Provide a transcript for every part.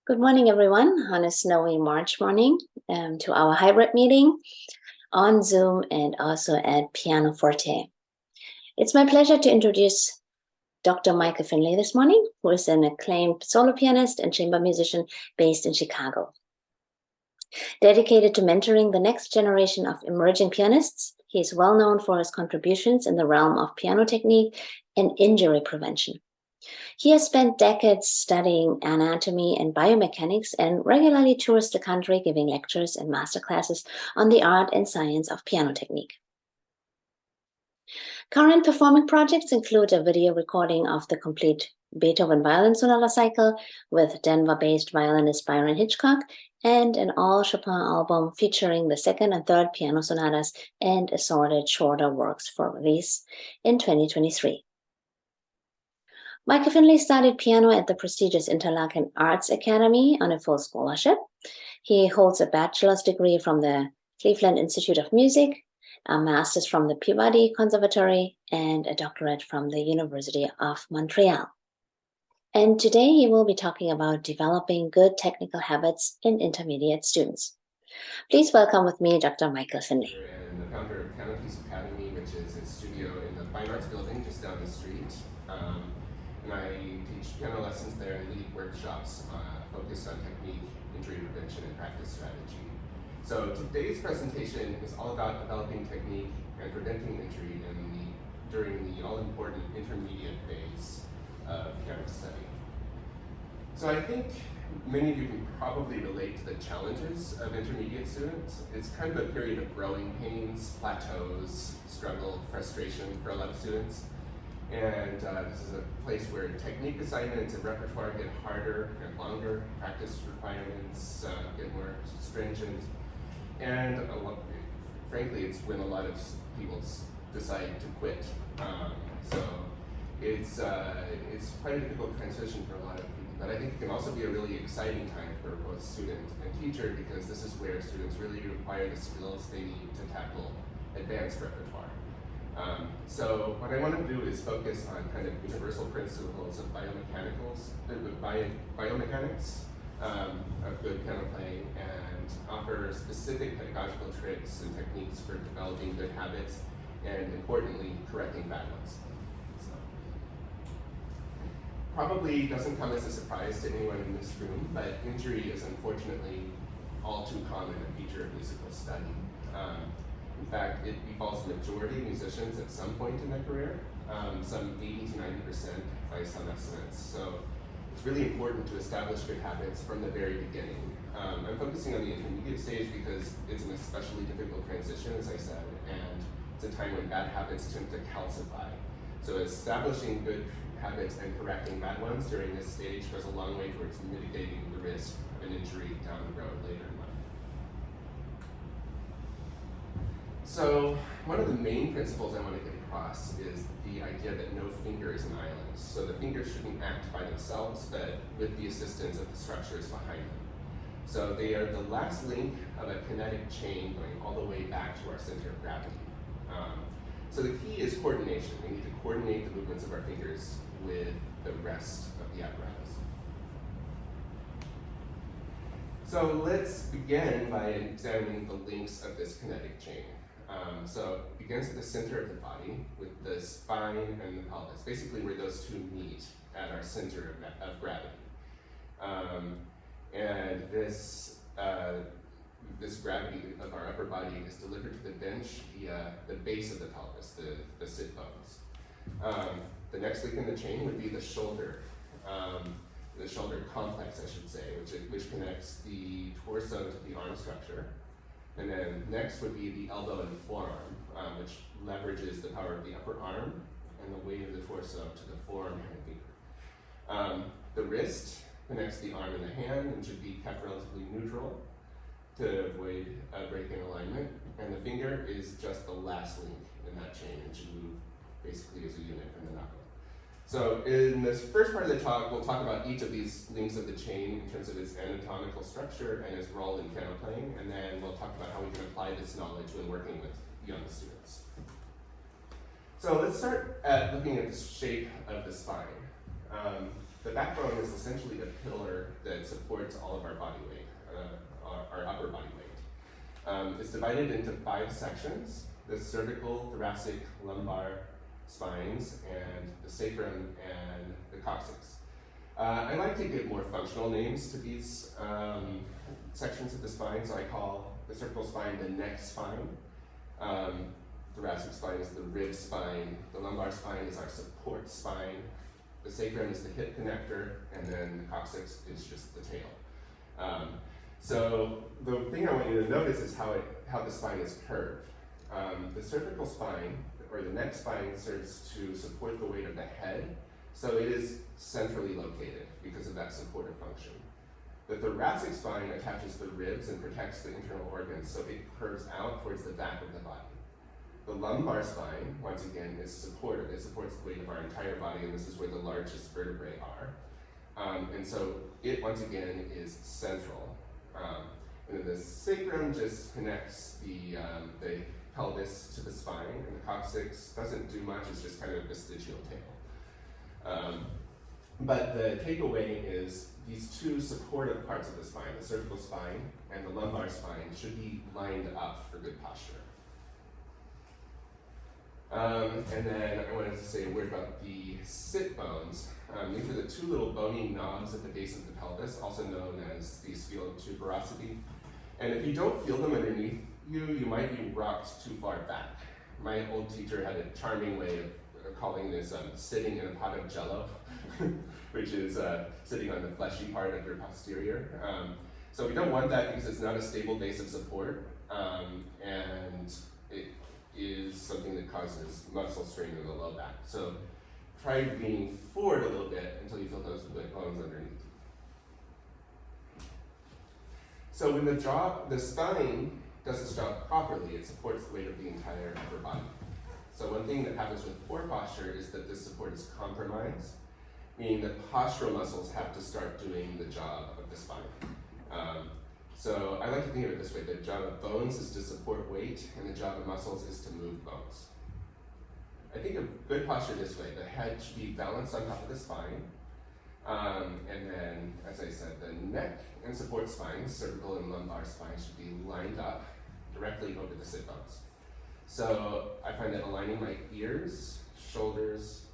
Good morning, everyone, on a snowy March morning to our hybrid meeting on Zoom and also at Pianoforte. It's my pleasure to introduce Dr. Michael Finlay this morning, who is an acclaimed solo pianist and chamber musician based in Chicago. Dedicated to mentoring the next generation of emerging pianists, he is well known for his contributions in the realm of piano technique and injury prevention. He has spent decades studying anatomy and biomechanics and regularly tours the country giving lectures and masterclasses on the art and science of piano technique. Current performing projects include a video recording of the complete Beethoven Violin Sonata cycle with Denver-based violinist Byron Hitchcock and an all Chopin album featuring the second and third piano sonatas and assorted shorter works for release in 2023. Michael Finlay studied piano at the prestigious Interlaken Arts Academy on a full scholarship. He holds a bachelor's degree from the Cleveland Institute of Music, a master's from the Peabody Conservatory, and a doctorate from the University of Montreal. And today he will be talking about developing good technical habits in intermediate students. Please welcome with me Dr. Michael Finlay. And the founder of Pianokeys Academy, which is his studio in the Fine Arts Building just down the street. And I teach piano lessons there and lead workshops focused on technique, injury prevention, and practice strategy. So today's presentation is all about developing technique and preventing injury during the all-important intermediate phase of piano study. So I think many of you can probably relate to the challenges of intermediate students. It's kind of a period of growing pains, plateaus, struggle, frustration for a lot of students. And this is a place where technique assignments and repertoire get harder and longer, practice requirements get more stringent, and frankly, it's when a lot of people decide to quit. So it's quite a difficult transition for a lot of people, but I think it can also be a really exciting time for both student and teacher because this is where students really require the skills they need to tackle advanced repertoire. So what I want to do is focus on kind of universal principles of biomechanics of good piano playing and offer specific pedagogical tricks and techniques for developing good habits and, importantly, correcting bad ones. So, probably doesn't come as a surprise to anyone in this room, but injury is unfortunately all too common a feature of musical study. In fact, it befalls the majority of musicians at some point in their career, some 80 to 90% by some estimates. So it's really important to establish good habits from the very beginning. I'm focusing on the intermediate stage because it's an especially difficult transition, as I said, and it's a time when bad habits tend to calcify. So establishing good habits and correcting bad ones during this stage goes a long way towards mitigating the risk of an injury down the road later in life. So one of the main principles I want to get across is the idea that no finger is an island. So the fingers shouldn't act by themselves, but with the assistance of the structures behind them. So they are the last link of a kinetic chain going all the way back to our center of gravity. So the key is coordination. We need to coordinate the movements of our fingers with the rest of the apparatus. So let's begin by examining the links of this kinetic chain. So it begins at the center of the body with the spine and the pelvis, basically where those two meet at our center of gravity. And this gravity of our upper body is delivered to the bench via the base of the pelvis, the sit bones. The next link in the chain would be the shoulder complex, I should say, which connects the torso to the arm structure. And then next would be the elbow and the forearm, which leverages the power of the upper arm and the weight of the torso to the forearm and finger. The wrist connects the arm and the hand and should be kept relatively neutral to avoid a break in alignment. And the finger is just the last link in that chain and should move basically as a unit from the knuckle. So in this first part of the talk, we'll talk about each of these links of the chain in terms of its anatomical structure and its role in piano playing, and then we'll talk about how we can apply this knowledge when working with young students. So let's start at looking at the shape of the spine. The backbone is essentially a pillar that supports all of our body weight, our upper body weight. It's divided into 5 sections: the cervical, thoracic, lumbar spines, and the sacrum and the coccyx. I like to give more functional names to these sections of the spine, so I call the cervical spine the neck spine. Thoracic spine is the rib spine. The lumbar spine is our support spine. The sacrum is the hip connector, and then the coccyx is just the tail. So the thing I want you to notice is how the spine is curved. The cervical spine, or the neck spine, serves to support the weight of the head, so it is centrally located because of that supportive function. The thoracic spine attaches the ribs and protects the internal organs, so it curves out towards the back of the body. The lumbar spine, once again, is supportive. It supports the weight of our entire body, and this is where the largest vertebrae are. And so it, once again, is central. And then the sacrum just connects the pelvis to the spine, and the coccyx doesn't do much, it's just kind of a vestigial tail. But the takeaway is these 2 supportive parts of the spine, the cervical spine and the lumbar spine, should be lined up for good posture. And then I wanted to say a word about the sit bones. These are the 2 little bony knobs at the base of the pelvis, also known as the sphenical tuberosity. And if you don't feel them underneath you, you might be rocked too far back. My old teacher had a charming way of calling this sitting in a pot of jello, which is sitting on the fleshy part of your posterior. So we don't want that because it's not a stable base of support, and it is something that causes muscle strain in the low back. So try leaning forward a little bit until you feel those bones underneath. So when the spine does its job properly, it supports the weight of the entire upper body. So one thing that happens with poor posture is that this support is compromised, meaning that postural muscles have to start doing the job of the spine. So I like to think of it this way: the job of bones is to support weight, and the job of muscles is to move bones. I think of good posture this way: the head should be balanced on top of the spine, and then, as I said, the neck and support spines, cervical and lumbar spine, should be lined up directly over the sit bones. So I find that aligning my ears, shoulders,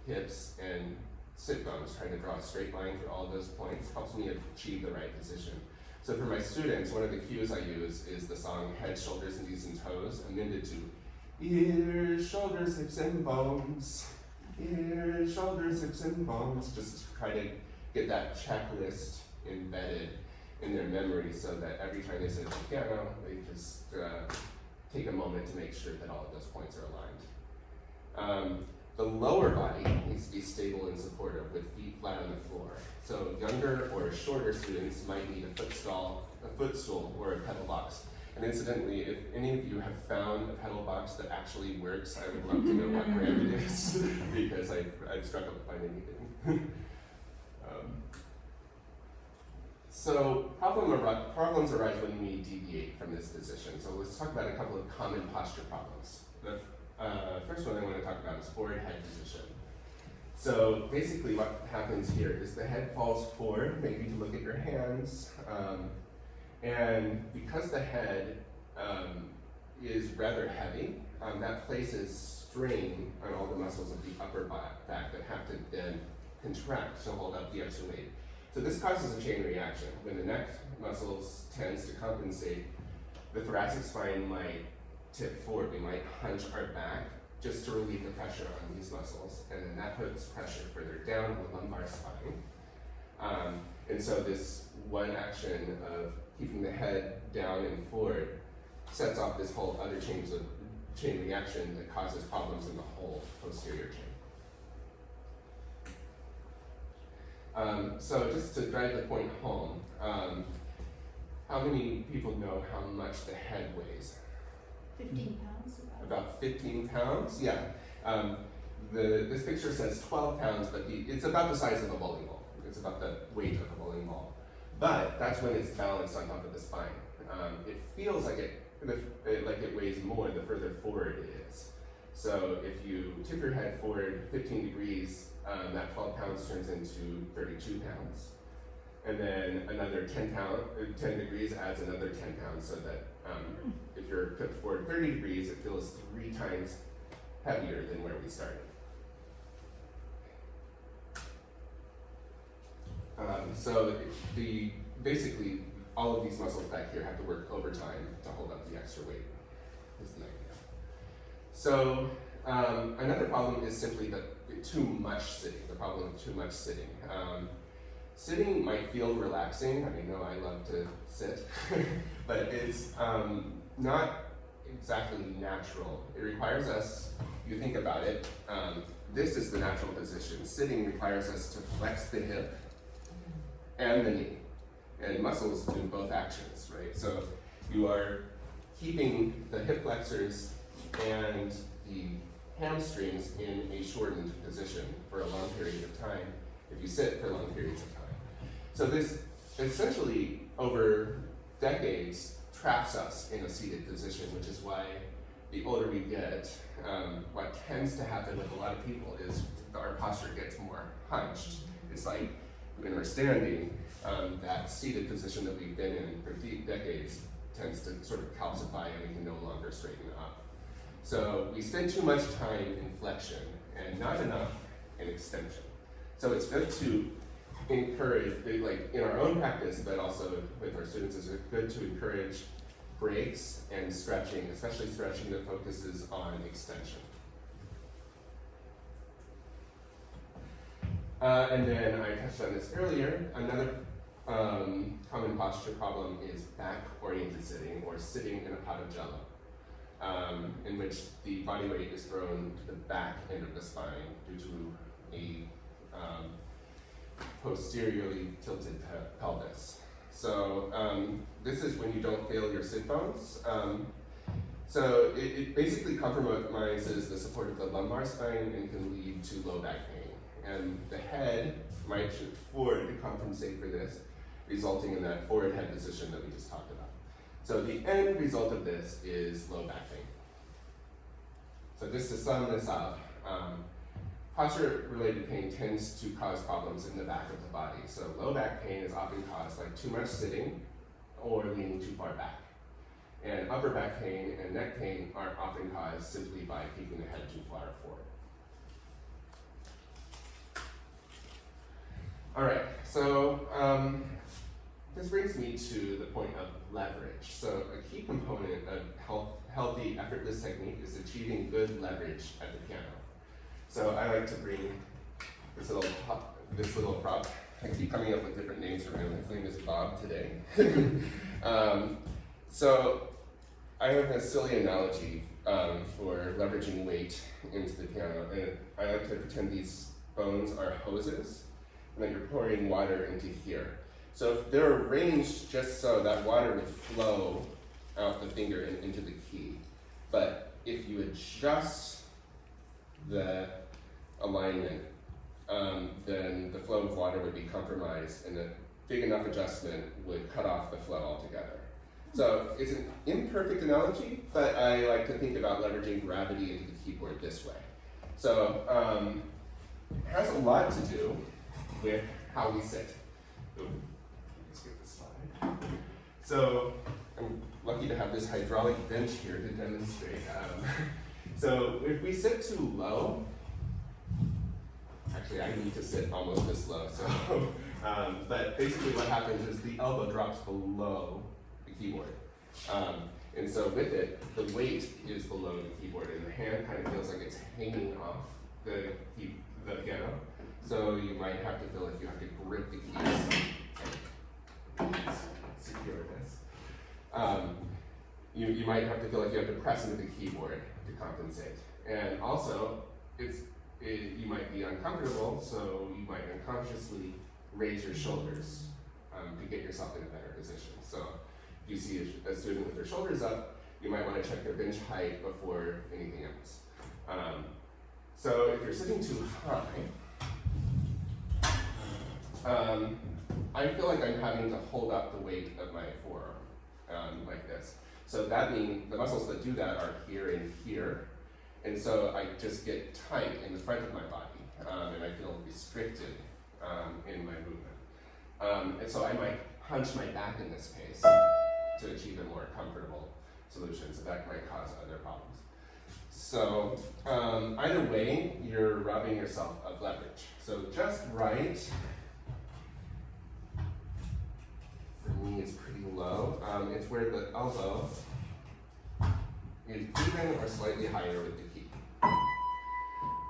hips, and sit bones, trying to draw a straight line through all of those points, helps me achieve the right position. So for my students, one of the cues I use is the song Head, Shoulders, Knees, and Toes, amended to ears, shoulders, hips, and bones. Ears, shoulders, hips, and bones. Just to try to get that checklist embedded in their memory so that every time they sit at the piano, they just take a moment to make sure that all of those points are aligned. The lower body needs to be stable and supportive with feet flat on the floor. So younger or shorter students might need a footstool or a pedal box. And incidentally, if any of you have found a pedal box that actually works, I would love to know what brand it is, because I've struggled to find anything. So problems arise when we deviate from this position. So let's talk about a couple of common posture problems. The first one I want to talk about is forward head position. So basically what happens here is the head falls forward, maybe to look at your hands, and because the head is rather heavy, that places strain on all the muscles of the upper back that have to then contract to hold up the extra weight. So this causes a chain reaction. When the neck muscles tends to compensate, the thoracic spine might tip forward. We might hunch our back just to relieve the pressure on these muscles, and then that puts pressure further down on the lumbar spine. And so this one action of keeping the head down and forward sets off this whole other chain reaction that causes problems in the whole posterior chain. So just to drive the point home, how many people know how much the head weighs? 15 pounds. About 15 pounds, yeah. This picture says 12 pounds, but it's about the size of a bowling ball. It's about the weight of a bowling ball. But that's when it's balanced on top of the spine. It feels like it weighs more the further forward it is. So if you tip your head forward 15 degrees, that 12 pounds turns into 32 pounds. And then another 10 degrees adds another 10 pounds, so that if you're put forward 30 degrees, it feels 3 times heavier than where we started. Basically, all of these muscles back here have to work overtime to hold up the extra weight, is the idea. So another problem is simply too much sitting, the problem of too much sitting. Sitting might feel relaxing. I mean, no, I love to sit, but it's not exactly natural. It requires us, you think about it, this is the natural position. Sitting requires us to flex the hip and the knee, and muscles do both actions, right? So you are keeping the hip flexors and the hamstrings in a shortened position for a long period of time if you sit for long periods of time. So this essentially, over decades, traps us in a seated position, which is why the older we get, what tends to happen with a lot of people is our posture gets more hunched. It's like when we're standing, that seated position that we've been in for decades tends to sort of calcify and we can no longer straighten up. So we spend too much time in flexion and not enough in extension. So it's good to encourage, like in our own practice, but also with our students, it's good to encourage breaks and stretching, especially stretching that focuses on extension. And then I touched on this earlier, another common posture problem is back-oriented sitting, or sitting in a pot of jello, in which the body weight is thrown to the back end of the spine due to a posteriorly tilted pelvis. So this is when you don't fail your sit bones. So it basically compromises the support of the lumbar spine and can lead to low back pain. And the head might shift forward to compensate for this, resulting in that forward head position that we just talked about. So the end result of this is low back pain. So just to sum this up, posture-related pain tends to cause problems in the back of the body. So low back pain is often caused by too much sitting or leaning too far back. And upper back pain and neck pain are often caused simply by keeping the head too far forward. All right, so this brings me to the point of leverage. So a key component of healthy, effortless technique is achieving good leverage at the piano. So I like to bring this little prop. I keep coming up with different names for him. His name is Bob today. So I have a silly analogy for leveraging weight into the piano. And I like to pretend these bones are hoses and that you're pouring water into here. So if they're arranged just so that water would flow out the finger and into the key. But if you adjust the alignment, then the flow of water would be compromised and a big enough adjustment would cut off the flow altogether. So it's an imperfect analogy, but I like to think about leveraging gravity into the keyboard this way. So it has a lot to do with how we sit. Ooh, let's get this slide. So I'm lucky to have this hydraulic bench here to demonstrate. So if we sit too low, actually I need to sit almost this low, so, but basically what happens is the elbow drops below the keyboard. And so with it, the weight is below the keyboard and the hand kind of feels like it's hanging off the piano. So you might have to feel like you have to grip the keys and secure this. You might have to feel like you have to press into the keyboard to compensate. And also, you might be uncomfortable, so you might unconsciously raise your shoulders to get yourself in a better position. So if you see a student with their shoulders up, you might want to check their bench height before anything else. So if you're sitting too high, I feel like I'm having to hold up the weight of my forearm like this. So that means the muscles that do that are here and here. And so I just get tight in the front of my body. and I feel restricted in my movement. And so I might hunch my back in this case to achieve a more comfortable solution, so that might cause other problems. So either way, you're robbing yourself of leverage. So just right, for me, it's pretty low. It's where the elbow is even or slightly higher with the key.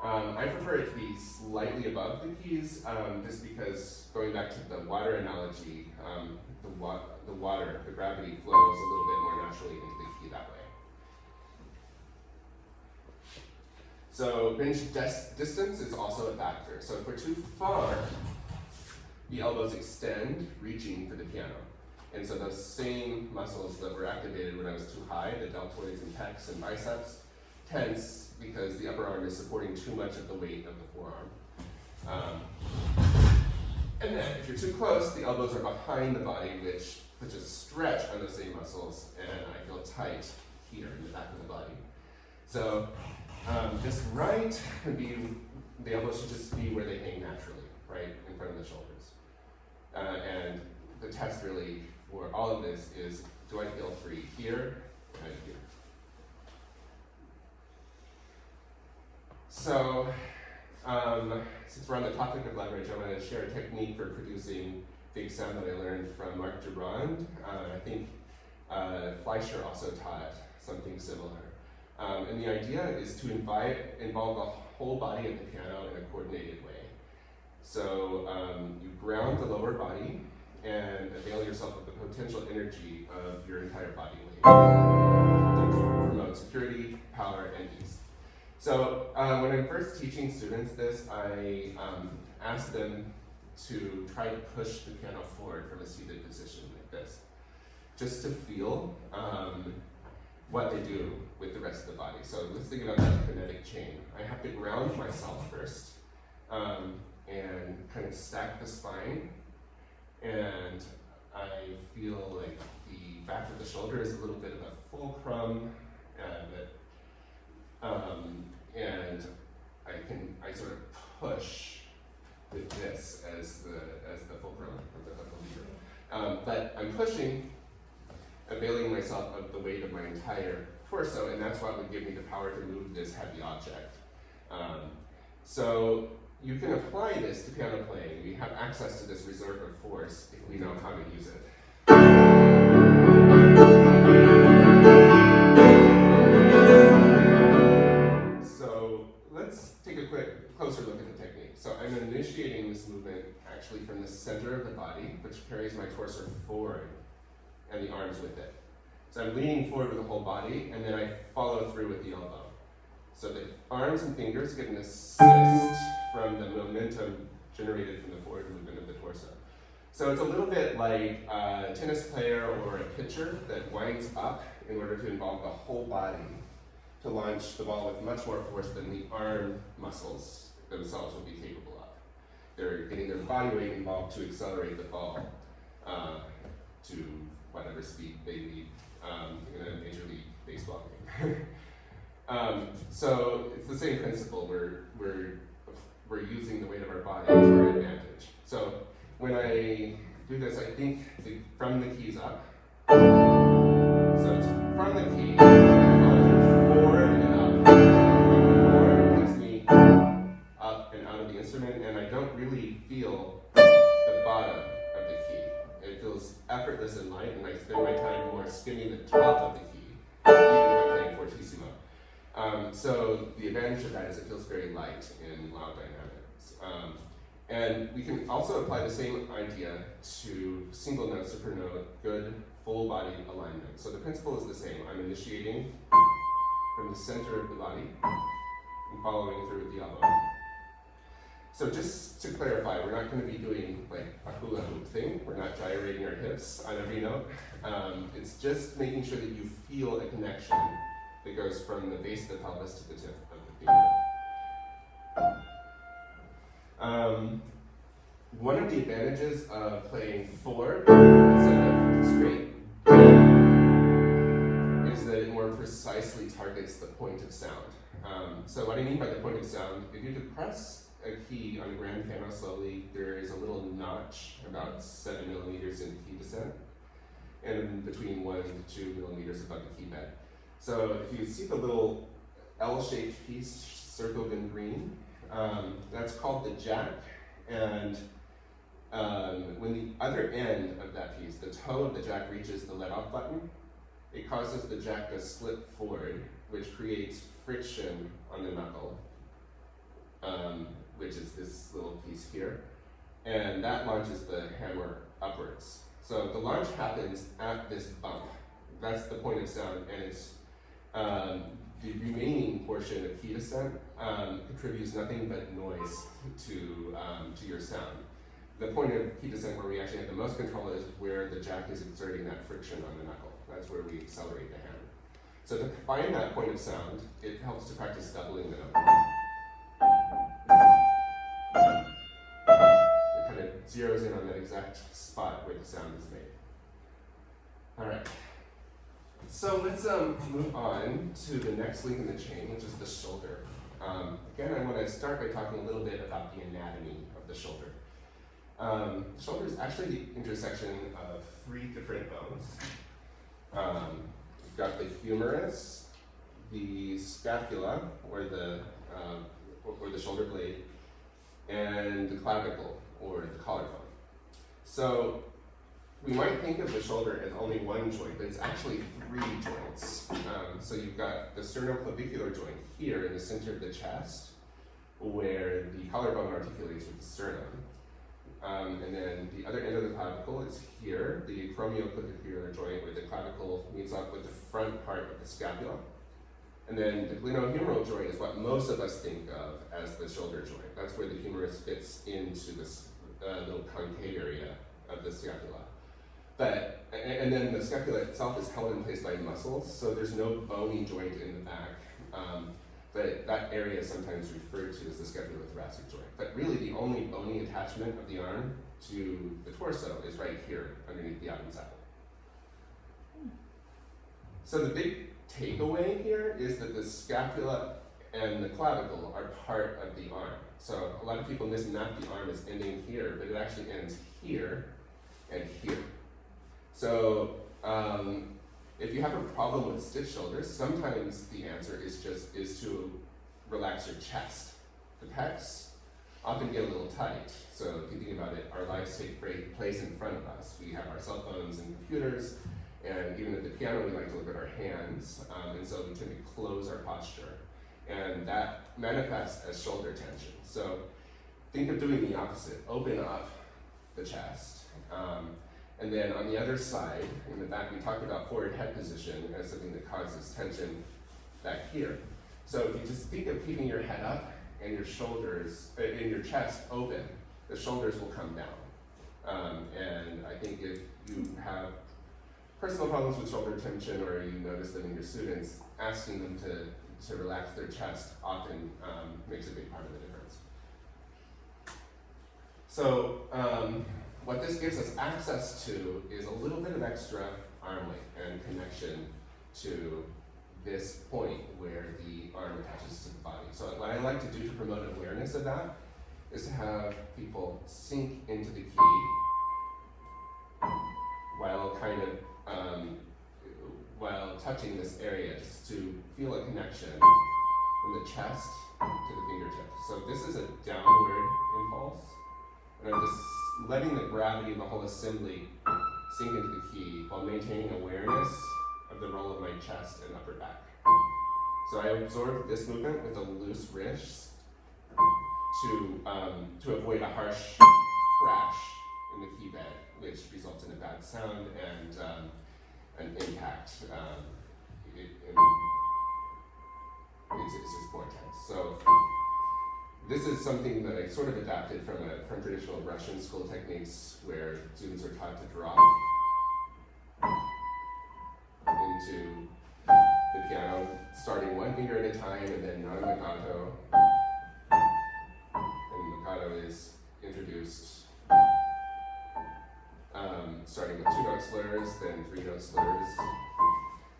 I prefer it to be slightly above the keys, just because, going back to the water analogy, the gravity flows a little bit more naturally into the key that way. So range distance is also a factor. So if we're too far, the elbows extend, reaching for the piano. And so those same muscles that were activated when I was too high, the deltoids and pecs and biceps, tense because the upper arm is supporting too much of the weight of the forearm. And then if you're too close, the elbows are behind the body, which puts a stretch on those same muscles, and I feel tight here in the back of the body. So just right can be, the elbows should just be where they hang naturally, right in front of the shoulders. And the test really for all of this is, do I feel free here and here? So, since we're on the topic of leverage, I want to share a technique for producing big sound that I learned from Mark Durand. I think Fleischer also taught something similar. And the idea is to involve the whole body of the piano in a coordinated way. So you ground the lower body and avail yourself of the potential energy of your entire body weight to promote security, power, and ease. So when I'm first teaching students this, I ask them to try to push the piano forward from a seated position like this, just to feel what they do with the rest of the body. So let's think about that kinetic chain. I have to ground myself first and kind of stack the spine, and I feel like the back of the shoulder is a little bit of a fulcrum, and I sort of push with this as the fulcrum of the lever. But I'm pushing, availing myself of the weight of my entire torso, and that's what would give me the power to move this heavy object. So you can apply this to piano playing. We have access to this reserve of force if we know how to use it. So let's take a closer look at the technique. So I'm initiating this movement actually from the center of the body, which carries my torso forward and the arms with it. So I'm leaning forward with the whole body, and then I follow through with the elbow. So the arms and fingers get an assist from the momentum generated from the forward movement of the torso. So it's a little bit like a tennis player or a pitcher that winds up in order to involve the whole body to launch the ball with much more force than the arm muscles themselves will be capable of. They're getting their body weight involved to accelerate the ball to whatever speed they need in a Major League Baseball game. So it's the same principle. We're using the weight of our body to our advantage. So when I do this, I think from the keys up. So it's from the key, forward and up. Forward takes me up and out of the instrument, and I don't really feel the bottom of the key. It feels effortless and light, and I spend my time more skimming the top of the key, even if I'm playing fortissimo. So the advantage of that is it feels very light in loud dynamics. And we can also apply the same idea to single note, super note, good full body alignment. So the principle is the same. I'm initiating from the center of the body and following through with the elbow. So just to clarify, we're not going to be doing like a hula hoop thing. We're not gyrating our hips on every note. It's just making sure that you feel a connection that goes from the base of the pelvis to the tip of the finger. One of the advantages of playing forward instead of straight is that it more precisely targets the point of sound. So what I mean by the point of sound, if you depress a key on a grand piano slowly, there is a little notch about 7 millimeters in key descent, and between 1 to 2 millimeters above the key bed. So if you see the little L-shaped piece circled in green, that's called the jack, and when the other end of that piece, the toe of the jack, reaches the let-off button, it causes the jack to slip forward, which creates friction on the knuckle, which is this little piece here, and that launches the hammer upwards. So the launch happens at this bump. That's the point of sound, and it's the remaining portion of key descent contributes nothing but noise to your sound. The point of key descent where we actually have the most control is where the jack is exerting that friction on the knuckle. That's where we accelerate the hammer. So to find that point of sound, it helps to practice doubling the note. It kind of zeroes in on that exact spot where the sound is made. All right. So let's move on to the next link in the chain, which is the shoulder. Again, I want to start by talking a little bit about the anatomy of the shoulder. The shoulder is actually the intersection of 3 different bones. You've got the humerus, the scapula, or the shoulder blade, and the clavicle, or the collarbone. So we might think of the shoulder as only one joint, but it's actually 3 joints. So you've got the sternoclavicular joint here in the center of the chest, where the collarbone articulates with the sternum. And then the other end of the clavicle is here, the acromioclavicular joint, where the clavicle meets up with the front part of the scapula. And then the glenohumeral joint is what most of us think of as the shoulder joint. That's where the humerus fits into this little concave area of the scapula. And then the scapula itself is held in place by muscles, so there's no bony joint in the back. But that area is sometimes referred to as the scapulothoracic joint. But really the only bony attachment of the arm to the torso is right here underneath the Adam's apple. So the big takeaway here is that the scapula and the clavicle are part of the arm. So a lot of people mismap the arm as ending here, but it actually ends here and here. So if you have a problem with stiff shoulders, sometimes the answer is to relax your chest. The pecs often get a little tight. So if you think about it, our lives take place in front of us. We have our cell phones and computers, and even at the piano, we like to look at our hands, and so we tend to close our posture. And that manifests as shoulder tension. So think of doing the opposite. Open up the chest. And then on the other side, in the back, we talked about forward head position as something that causes tension back here. So if you just think of keeping your head up and your shoulders, and your chest open, the shoulders will come down. And I think if you have personal problems with shoulder tension, or you notice them in your students, asking them to relax their chest often makes a big part of the difference. So what this gives us access to is a little bit of extra arm length and connection to this point where the arm attaches to the body. So what I like to do to promote awareness of that is to have people sink into the key while while touching this area, just to feel a connection from the chest to the fingertips. So this is a downward impulse, and I'm just letting the gravity of the whole assembly sink into the key while maintaining awareness of the roll of my chest and upper back. So I absorb this movement with a loose wrist to avoid a harsh crash in the key bed, which results in a bad sound and an impact. It's just more tense. So this is something that I sort of adapted from traditional Russian school techniques, where students are taught to drop into the piano, starting one finger at a time, and then non-legato. And legato is introduced starting with 2-note slurs, then 3-note slurs,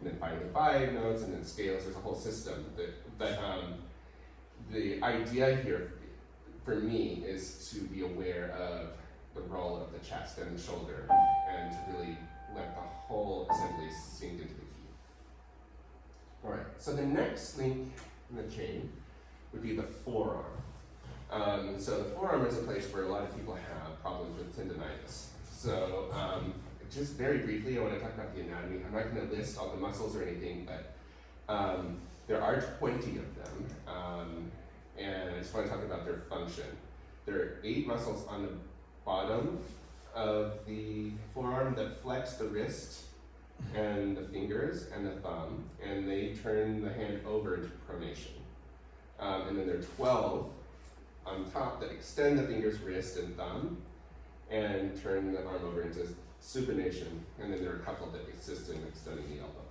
and then 5 notes, and then scales. There's a whole system. But the idea here, for me is to be aware of the role of the chest and the shoulder, and to really let the whole assembly sink into the key. All right, so the next link in the chain would be the forearm. So the forearm is a place where a lot of people have problems with tendonitis. So just very briefly, I want to talk about the anatomy. I'm not going to list all the muscles or anything, but there are 20 of them, and I just want to talk about their function. There are 8 muscles on the bottom of the forearm that flex the wrist and the fingers and the thumb, and they turn the hand over into pronation. And then there are 12 on top that extend the fingers, wrist, and thumb, and turn the arm over into supination, and then there are a couple that assist in extending the elbow.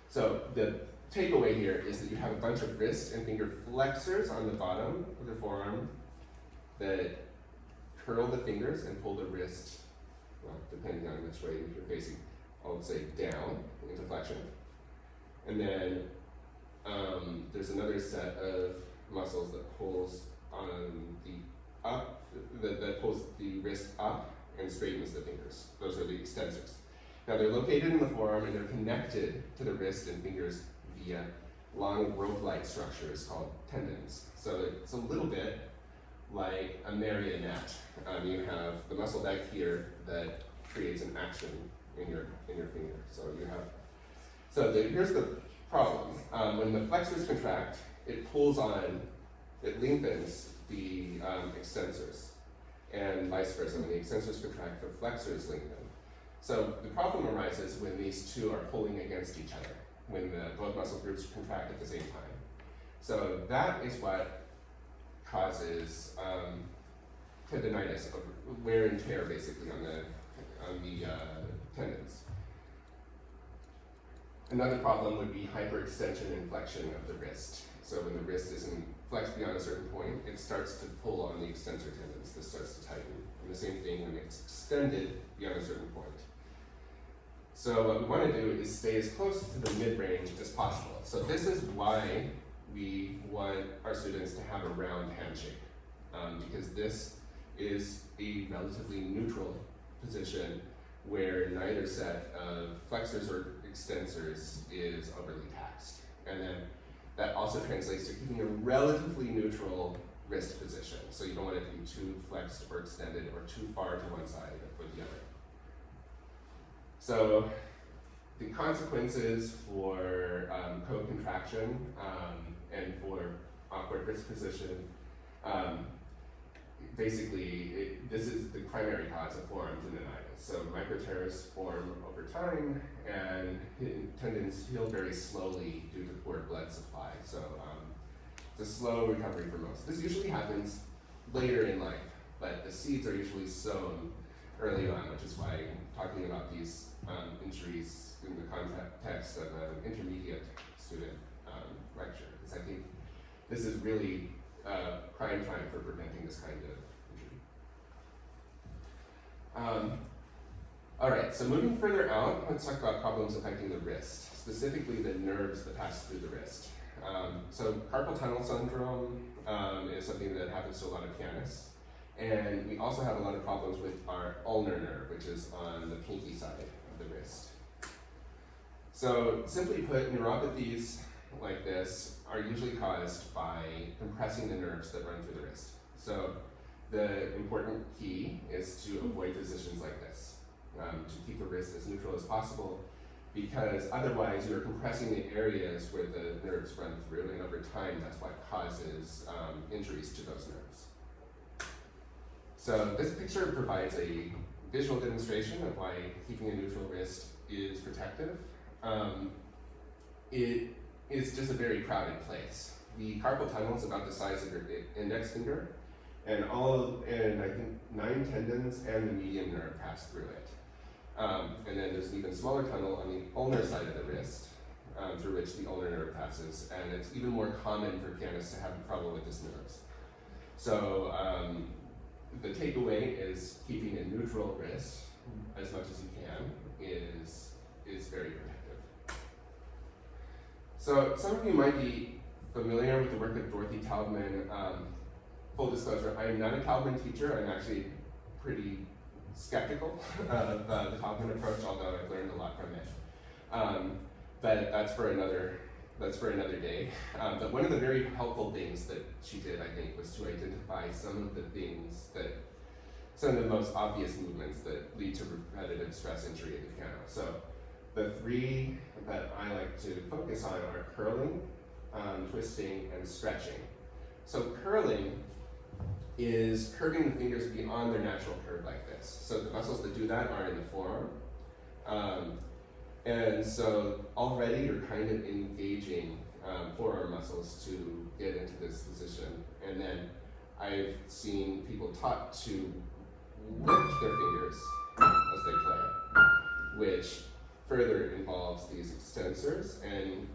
So the takeaway here is that you have a bunch of wrist and finger flexors on the bottom of the forearm that curl the fingers and pull the wrist, well, depending on which way you're facing, I would say down into flexion. And then there's another set of muscles that pulls on the up, that pulls the wrist up and straightens the fingers. Those are the extensors. Now they're located in the forearm and they're connected to the wrist and fingers via long rope-like structures called tendons. So it's a little bit like a marionette. You have the muscle back here that creates an action in your finger. Here's the problem. When the flexors contract, it pulls on, it lengthens the extensors, and vice versa. When the extensors contract, the flexors lengthen. So the problem arises when these two are pulling against each other, when both muscle groups contract at the same time. So that is what causes tendonitis, wear and tear basically on the tendons. Another problem would be hyperextension and flexion of the wrist. So when the wrist isn't flexed beyond a certain point, it starts to pull on the extensor tendons. This starts to tighten. And the same thing when it's extended beyond a certain point. So what we want to do is stay as close to the mid-range as possible. So this is why we want our students to have a round handshake, because this is a relatively neutral position where neither set of flexors or extensors is overly taxed. And then that also translates to keeping a relatively neutral wrist position. So you don't want it to be too flexed or extended or too far to one side or the other. So the consequences for co-contraction and for awkward wrist position, basically this is the primary cause of forearm tendonitis. So microtears form over time, and tendons heal very slowly due to poor blood supply. So it's a slow recovery for most. This usually happens later in life, but the seeds are usually sown early on, which is why I'm talking about these injuries in the context of an intermediate student lecture, because I think this is really prime time for preventing this kind of injury. All right, so moving further out, let's talk about problems affecting the wrist, specifically the nerves that pass through the wrist. So carpal tunnel syndrome is something that happens to a lot of pianists. And we also have a lot of problems with our ulnar nerve, which is on the pinky side of the wrist. So simply put, neuropathies like this are usually caused by compressing the nerves that run through the wrist. So the important key is to avoid positions like this, to keep the wrist as neutral as possible, because otherwise you're compressing the areas where the nerves run through, and over time that's what causes injuries to those nerves. So this picture provides a visual demonstration of why keeping a neutral wrist is protective. It is just a very crowded place. The carpal tunnel is about the size of your index finger, and I think 9 tendons and the median nerve pass through it. And then there's an even smaller tunnel on the ulnar side of the wrist, through which the ulnar nerve passes, and it's even more common for pianists to have a problem with this nerves. So the takeaway is keeping a neutral wrist as much as you can is very protective. So some of you might be familiar with the work of Dorothy Taubman. full disclosure, I'm not a Taubman teacher. I'm actually pretty skeptical of the Taubman approach, although I've learned a lot from it. But that's for another day. But one of the very helpful things that she did, I think, was to identify some of the most obvious movements that lead to repetitive stress injury at the piano. So the three that I like to focus on are curling, twisting, and stretching. So curling is curving the fingers beyond their natural curve like this. So the muscles that do that are in the forearm. And so already you're kind of engaging forearm muscles to get into this position. And then I've seen people taught to lift their fingers as they play, which further involves these extensors and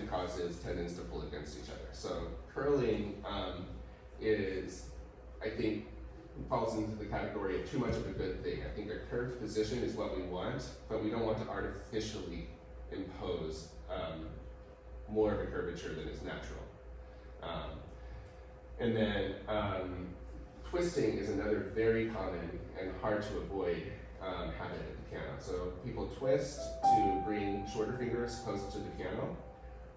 causes tendons to pull against each other. So curling is, I think, falls into the category of too much of a good thing. I think a curved position is what we want, but we don't want to artificially impose more of a curvature than is natural. And then twisting is another very common and hard to avoid habit at the piano. So people twist to bring shorter fingers close to the piano,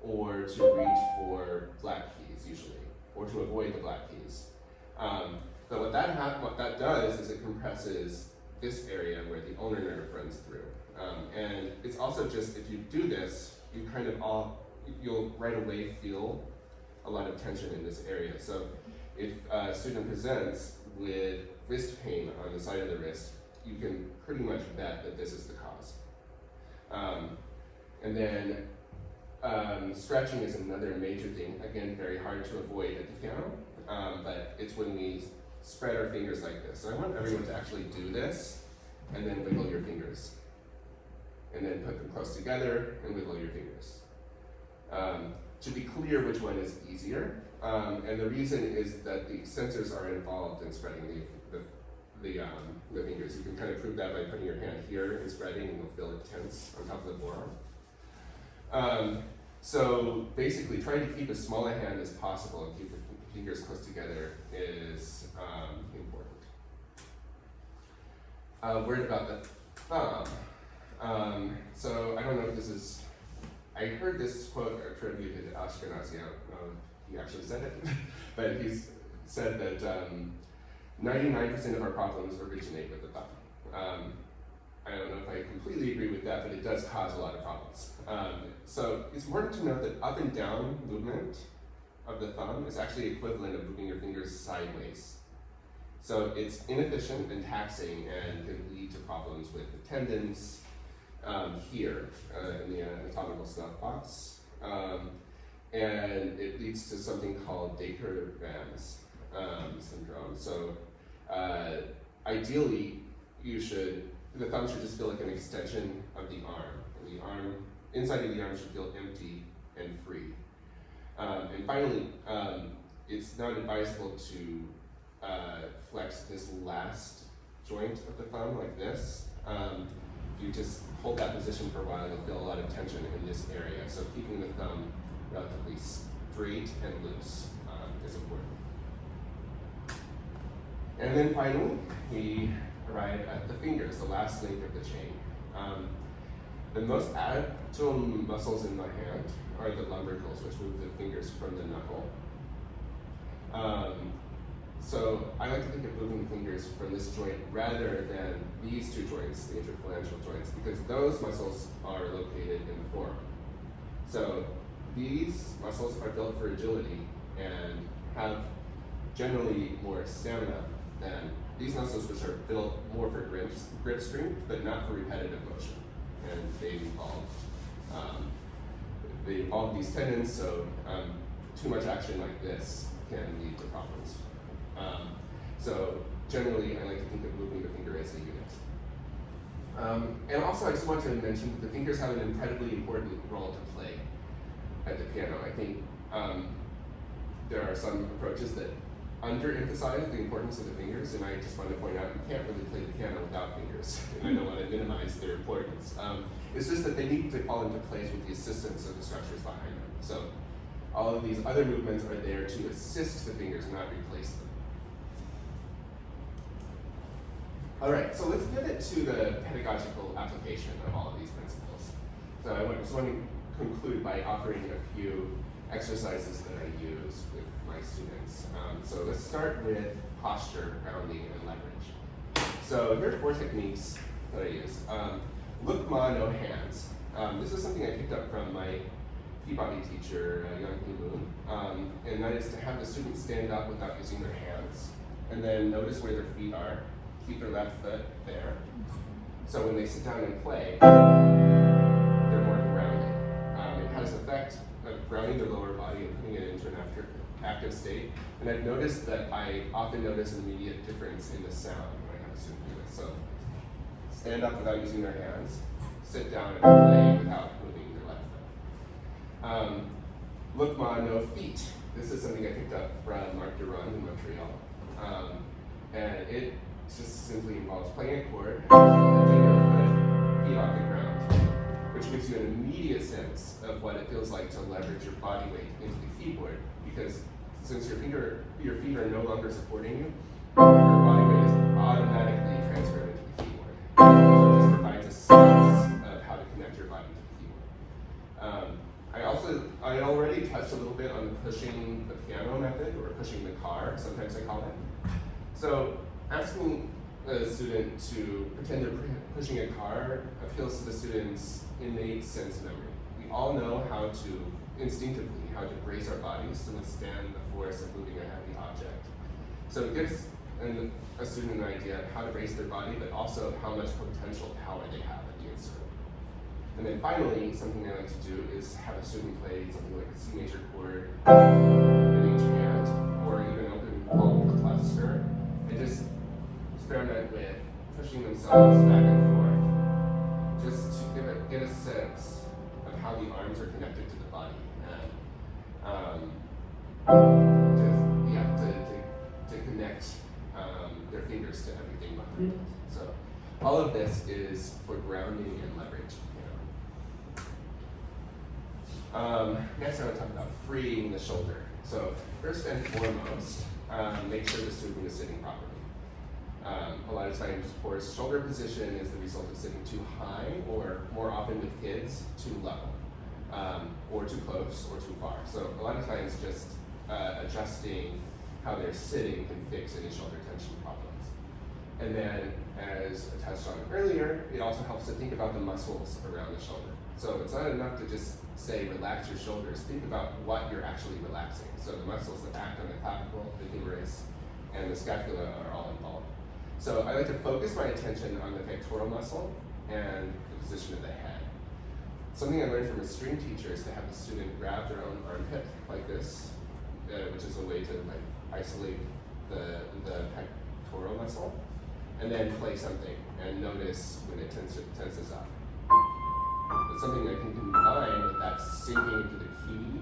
or to reach for black keys usually, or to avoid the black keys. But what that does is it compresses this area where the ulnar nerve runs through. And it's also just, if you do this, you'll right away feel a lot of tension in this area. So if a student presents with wrist pain on the side of the wrist, you can pretty much bet that this is the cause. And then stretching is another major thing, again, very hard to avoid at the piano, but it's when we spread our fingers like this. So I want everyone to actually do this, and then wiggle your fingers. And then put them close together and wiggle your fingers. To be clear which one is easier, and the reason is that the extensors are involved in spreading the fingers. You can kind of prove that by putting your hand here and spreading, and you'll feel it tense on top of the forearm. So basically, trying to keep as small a hand as possible and keep the fingers close together is important. A word about the thumb. So I don't know if this is, I heard this quote attributed to Ashkenazi. I don't know if he actually said it, but he's said that 99% of our problems originate with the thumb. I don't know if I completely agree with that, but it does cause a lot of problems. So it's important to note that up and down movement of the thumb is actually equivalent of moving your fingers sideways. So it's inefficient and taxing and can lead to problems with the tendons here in the anatomical snuff box. And it leads to something called Descartes-Vans syndrome. So ideally, the thumb should just feel like an extension of the arm. And the arm, inside of the arm should feel empty and free. And finally, it's not advisable to flex this last joint of the thumb like this. If you just hold that position for a while, you'll feel a lot of tension in this area. So keeping the thumb relatively straight and loose is important. And then finally, we arrive at the fingers, the last link of the chain. The most agile muscles in my hand are the lumbricals, which move the fingers from the knuckle. So I like to think of moving the fingers from this joint rather than these two joints, the interphalangeal joints, because those muscles are located in the forearm. So these muscles are built for agility and have generally more stamina than these muscles, which are built more for grip strength, but not for repetitive motion. And they involve these tendons, so too much action like this can lead to problems. So generally, I like to think of moving the finger as a unit. And also, I just want to mention that the fingers have an incredibly important role to play at the piano. I think there are some approaches that underemphasize the importance of the fingers, and I just want to point out you can't really play the piano without fingers, and I don't want to minimize their importance. It's just that they need to fall into place with the assistance of the structures behind them. So all of these other movements are there to assist the fingers, not replace them. All right, so let's pivot to the pedagogical application of all of these principles. So I just want to conclude by offering a few exercises that I use with my students. So let's start with posture, grounding, and leverage. So here are 4 techniques that I use. Look ma, no hands. This is something I picked up from my Peabody teacher, Young Moon, and that is to have the students stand up without using their hands, and then notice where their feet are. Keep their left foot there. So when they sit down and play, they're more grounded. It has an effect of grounding their lower body and putting it into an active state. And I've noticed that I often notice an immediate difference in the sound when I have a student do this. So stand up without using their hands, sit down and play without moving their left foot. Look ma, no feet. This is something I picked up from Marc Durand in Montreal. And it just simply involves playing a chord, lifting your foot, feet off the ground, which gives you an immediate sense of what it feels like to leverage your body weight into the keyboard, because since your feet are no longer supporting you, your body weight is automatically transferred into the keyboard. So it just provides a sense of how to connect your body to the keyboard. I already touched a little bit on pushing the piano method, or pushing the car, sometimes I call it. So asking a student to pretend they're pushing a car appeals to the student's innate sense memory. We all know how to, instinctively, how to brace our bodies to withstand the force of moving a heavy object. So it gives a student an idea of how to brace their body, but also how much potential power they have at the instrument. And then finally, something I like to do is have a student play something like a C major chord in each hand, or even open palm cluster, and just experiment with pushing themselves back and forth, just to get a sense of how the arms are connected to the body, and to connect their fingers to everything behind it. So all of this is for grounding and leverage. Next I want to talk about freeing the shoulder. So first and foremost, make sure the student is sitting properly. A lot of times poor shoulder position is the result of sitting too high, or more often with kids, too low, or too close, or too far. So a lot of times just adjusting how they're sitting can fix any shoulder tension problems. And then, as I touched on earlier, it also helps to think about the muscles around the shoulder. So it's not enough to just say relax your shoulders. Think about what you're actually relaxing. So the muscles that act on the clavicle, the humerus, and the scapula are all involved. So I like to focus my attention on the pectoral muscle and the position of the head. Something I learned from a string teacher is to have the student grab their own armpit like this, which is a way to isolate the pectoral muscle, and then play something and notice when it tenses up. It's something I can combine with that sinking into the key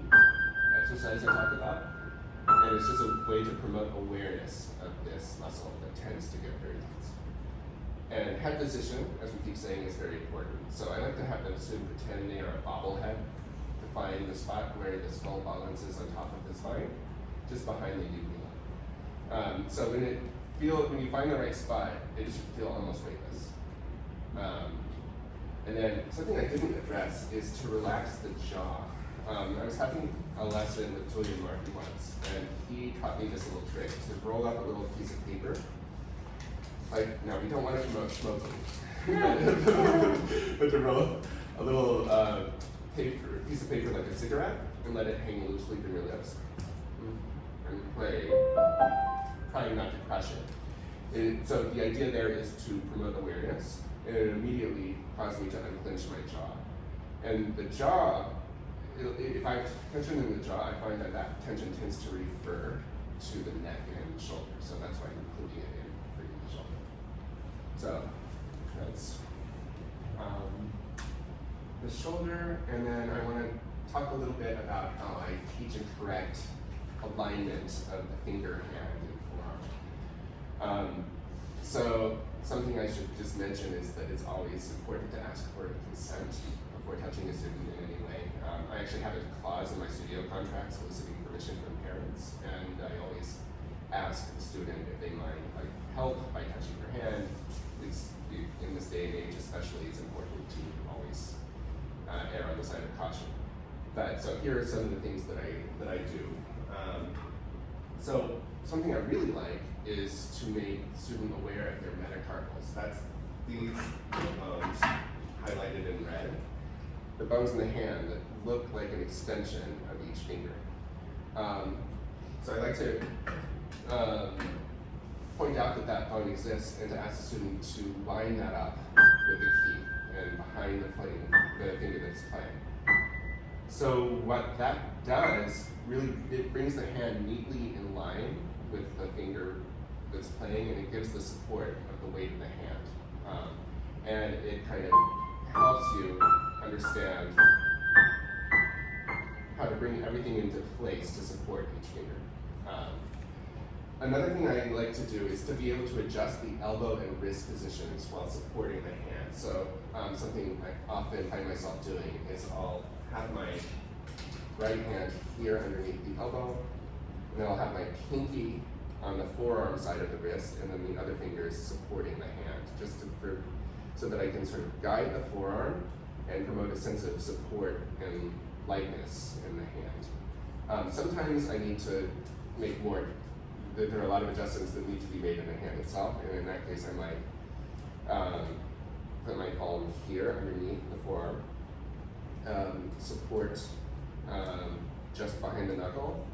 exercise I talked about. And it's just a way to promote awareness of this muscle that tends to get very tense. And head position, as we keep saying, is very important. So I like to have the student pretend they are a bobblehead to find the spot where the skull balances on top of the spine, just behind the uvula. So when you find the right spot, it should feel almost weightless. And then something I didn't address is to relax the jaw. I was having a lesson with Julian Markey once, and he taught me this little trick to roll up a little piece of paper. Now we don't want to promote smoking, but to roll up a little piece of paper like a cigarette and let it hang loosely from your lips. And play, trying not to crush it. So the idea there is to promote awareness, and it immediately caused me to unclench my jaw. And the jaw, if I have tension in the jaw, I find that tension tends to refer to the neck and the shoulder. So that's why I'm including it in freeing the shoulder. So that's the shoulder, and then I want to talk a little bit about how I teach and correct alignment of the finger, hand, and forearm. So something I should just mention is that it's always important to ask for consent before touching a student in any way. I actually have a clause in my studio contract soliciting permission from parents, and I always ask the student if they mind help by touching their hand, especially, it's important to always err on the side of caution. But so here are some of the things that I do. So something I really like is to make the student aware of their metacarpals. That's these bones highlighted in red. The bones in the hand that look like an extension of each finger. So I like to point out that that bone exists and to ask the student to line that up with the key and behind the finger that's playing. So what that does, really, it brings the hand neatly in line with the finger that's playing, and it gives the support of the weight of the hand. And it kind of helps you understand how to bring everything into place to support each finger. Another thing I like to do is to be able to adjust the elbow and wrist positions while supporting the hand. So something I often find myself doing is I'll have my right hand here underneath the elbow, and then I'll have my pinky on the forearm side of the wrist, and then the other fingers supporting the hand, just so that I can sort of guide the forearm and promote a sense of support and lightness in the hand. Sometimes I need to make more. There are a lot of adjustments that need to be made in the hand itself, and in that case I might put my palm here underneath the forearm, support just behind the knuckle,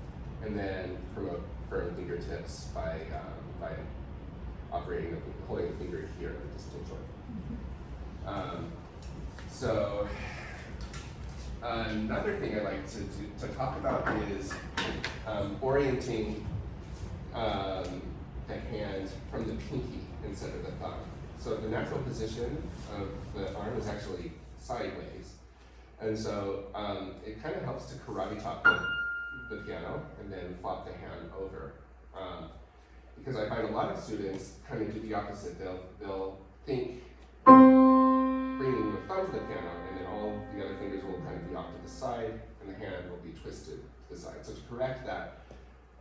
and then promote firm fingertips by holding the finger here at the distal joint. So another thing I like to talk about is orienting the hand from the pinky instead of the thumb. So the natural position of the arm is actually sideways. And so it kind of helps to karate chop the piano and then flop the hand over. Because I find a lot of students kind of do the opposite. They'll think bringing the thumb to the piano, and then all the other fingers will kind of be off to the side, and the hand will be twisted to the side. So to correct that,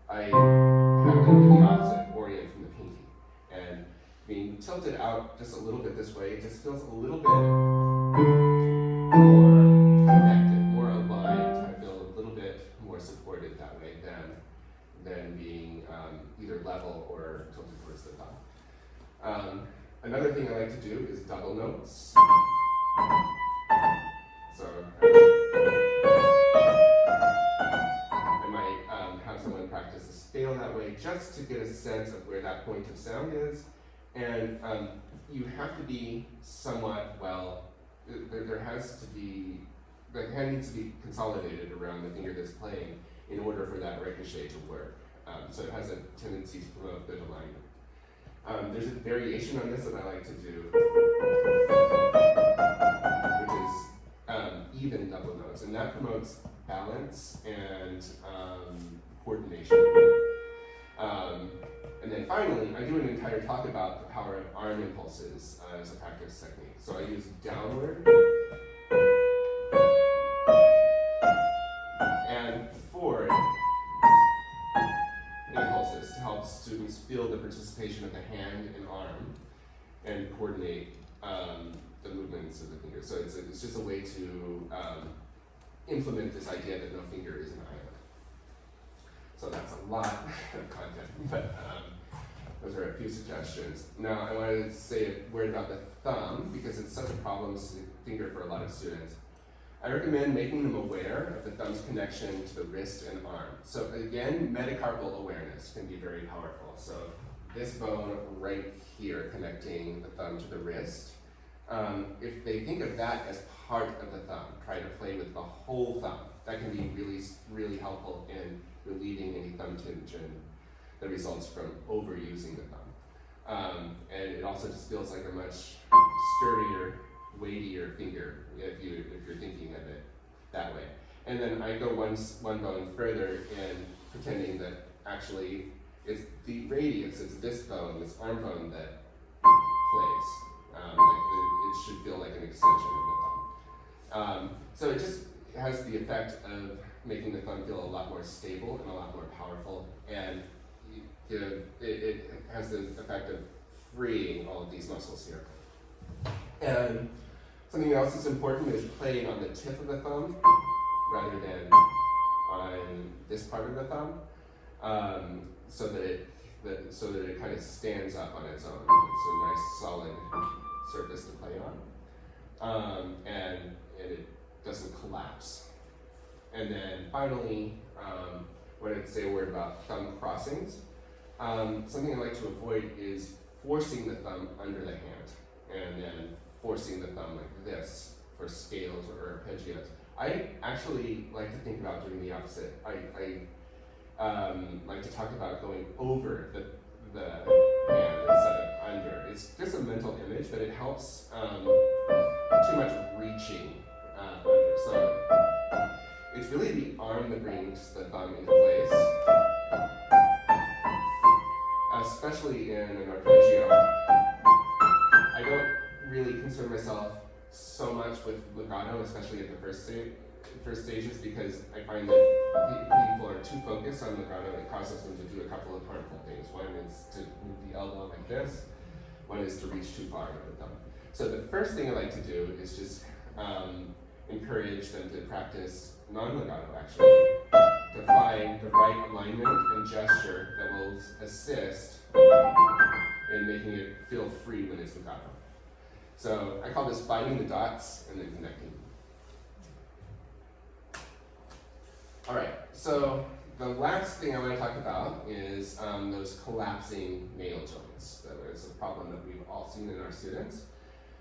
I have them do the opposite, orient from the pinky. And being tilted out just a little bit this way, it just feels a little bit more connected, more aligned. I feel a little bit more supported that way than being either level or tilted towards the thumb. Another thing I like to do is double notes. So I might have someone practice a scale that way just to get a sense of where that point of sound is. And you have to be somewhat, there has to be, the hand needs to be consolidated around the finger that's playing in order for that ricochet to work. So it has a tendency to promote good alignment. There's a variation on this that I like to do, which is even double notes, and that promotes balance and coordination. And then finally, I do an entire talk about the power of arm impulses as a practice technique. So I use downward and forward impulses to help students feel the participation of the hand and arm and coordinate the movements of the fingers. So it's just a way to implement this idea that no finger is an island. So that's a lot of content, but those are a few suggestions. Now I wanted to say a word about the thumb because it's such a problem finger for a lot of students. I recommend making them aware of the thumb's connection to the wrist and arm. So again, metacarpal awareness can be very powerful. So this bone right here connecting the thumb to the wrist, if they think of that as part of the thumb, try to play with the whole thumb. That can be really, really helpful in relieving any thumb tension that results from overusing the thumb. And it also just feels like a much sturdier, weightier finger if you're thinking of it that way. And then I go one bone further in pretending that actually it's the radius, it's this bone, this arm bone that plays. It should feel like an extension of the thumb. So it just has the effect of making the thumb feel a lot more stable and a lot more powerful, and it has the effect of freeing all of these muscles here. And something else that's important is playing on the tip of the thumb rather than on this part of the thumb, so that it kind of stands up on its own. It's a nice solid surface to play on, and it doesn't collapse. And then finally, when I say a word about thumb crossings, something I like to avoid is forcing the thumb under the hand and then forcing the thumb like this for scales or arpeggios. I actually like to think about doing the opposite. I like to talk about going over the hand instead of under. It's just a mental image, but it helps too much reaching under. So it's really the arm that brings the thumb into place, especially in an arpeggio. I don't really concern myself so much with legato, especially at the first stages, because I find that people are too focused on legato. It causes them to do a couple of harmful things. One is to move the elbow like this. One is to reach too far with the thumb. So the first thing I like to do is just encourage them to practice non-legato, actually, to find the right alignment and gesture that will assist in making it feel free when it's legato. So I call this finding the dots and then connecting. All right, so the last thing I want to talk about is those collapsing nail joints. That is a problem that we've all seen in our students.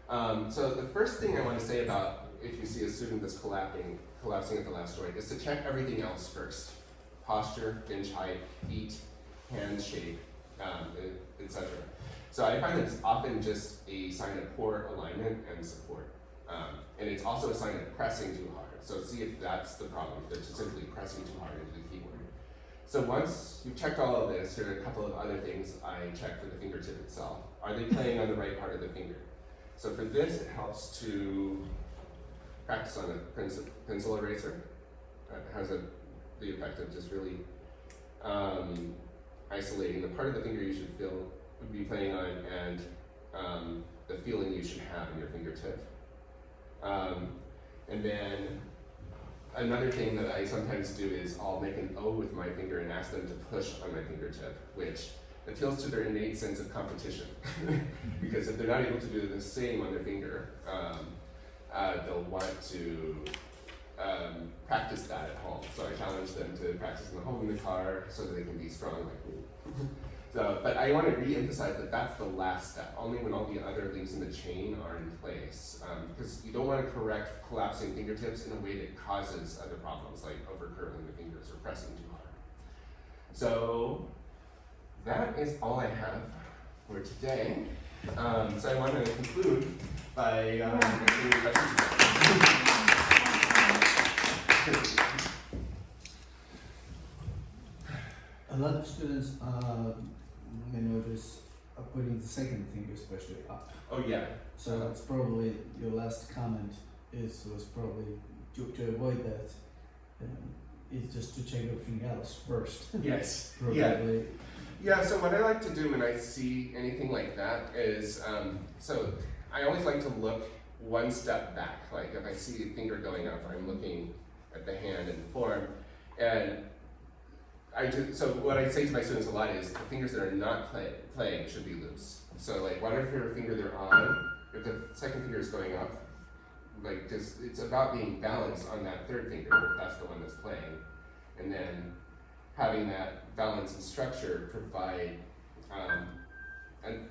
So the first thing I want to say about if you see a student that's collapsing at the last joint is to check everything else first. Posture, hinge height, feet, hand shape, etc. So I find that it's often just a sign of poor alignment and support. And it's also a sign of pressing too hard. So see if that's the problem, if they're just simply pressing too hard into the keyboard. So once you've checked all of this, here are a couple of other things I check for the fingertip itself. Are they playing on the right part of the finger? So for this, it helps to practice on a pencil eraser. It has the effect of just really isolating the part of the finger you should be playing on and the feeling you should have in your fingertip. And then another thing that I sometimes do is I'll make an O with my finger and ask them to push on my fingertip, which appeals to their innate sense of competition. Because if they're not able to do the same on their finger, they'll want to practice that at home. So I challenge them to practice in the home, in the car, so that they can be strong like me. But I want to re-emphasize that that's the last step, only when all the other links in the chain are in place. Because you don't want to correct collapsing fingertips in a way that causes other problems, like overcurling the fingers or pressing too hard. So that is all I have for today. So I want to conclude by answering your questions. A lot of students may notice putting the second finger especially up. Oh yeah. So that's probably your last comment was probably to avoid that. It's just to check everything else first. Yes. Probably. Yeah, so what I like to do when I see anything like that is, so I always like to look one step back. Like if I see a finger going up, I'm looking at the hand and the form. And so what I say to my students a lot is the fingers that are not playing should be loose. So like whatever finger they're on, if the second finger is going up, like just, it's about being balanced on that third finger, if that's the one that's playing. And then having that balance and structure provide, and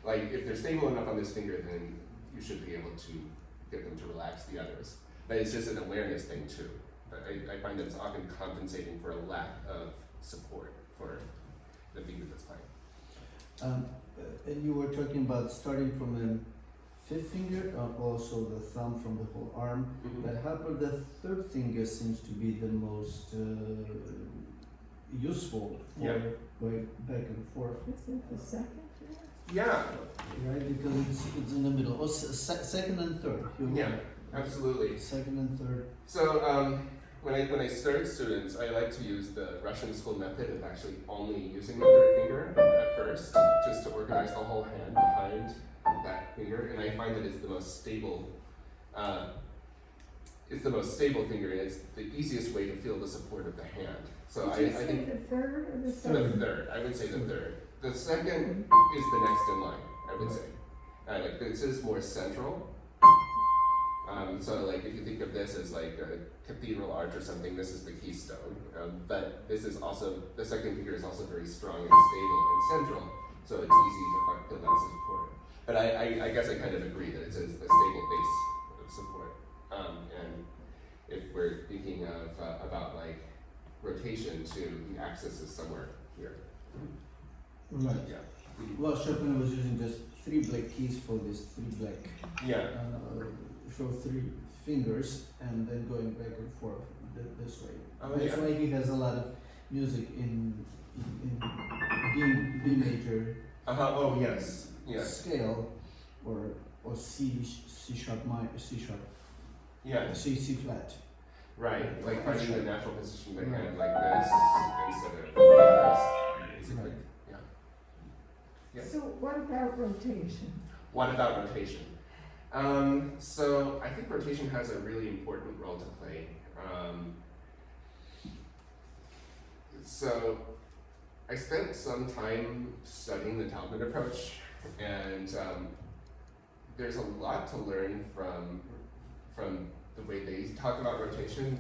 like if they're stable enough on this finger, then you should be able to get them to relax the others. But it's just an awareness thing too. But I find that it's often compensating for a lack of support for the finger that's playing. And you were talking about starting from the fifth finger, also the thumb from the whole arm. Mm-hmm. But however, the third finger seems to be the most useful for going back and forth. Isn't the second? Yeah. Right, because it's in the middle. Oh, second and third. Yeah, absolutely. Second and third. So when I start students, I like to use the Russian school method of actually only using the third finger at first, just to organize the whole hand behind that finger, and I find that it's the most stable. It's the most stable finger, and it's the easiest way to feel the support of the hand. So Did I you say think the third or the the second? third. I would say the third. The second is the next in line. I would say. Like this is more central. So like if you think of this as like a cathedral arch or something, this is the keystone. But this is also, the second finger is also very strong and stable and central, so it's easy to feel that support. But I guess I kind of agree that it's a stable base of support. And if we're thinking of about like rotation to the axis is somewhere here. Right. Yeah. Well, Chopin was using just 3 black keys for this 3 black. Yeah. Show 3 fingers and then going back and forth this way. Oh, That's yeah. why he has a lot of music in B major Oh yes. Yes. scale, or C sharp minor, C sharp, Yeah. C flat. Right. Like finding the natural position of the hand Right. like this instead of like this. Basically. Right. Yeah. Yeah. So what about rotation? What about rotation? So I think rotation has a really important role to play. So I spent some time studying the Taubman approach, and there's a lot to learn from the way they talk about rotation.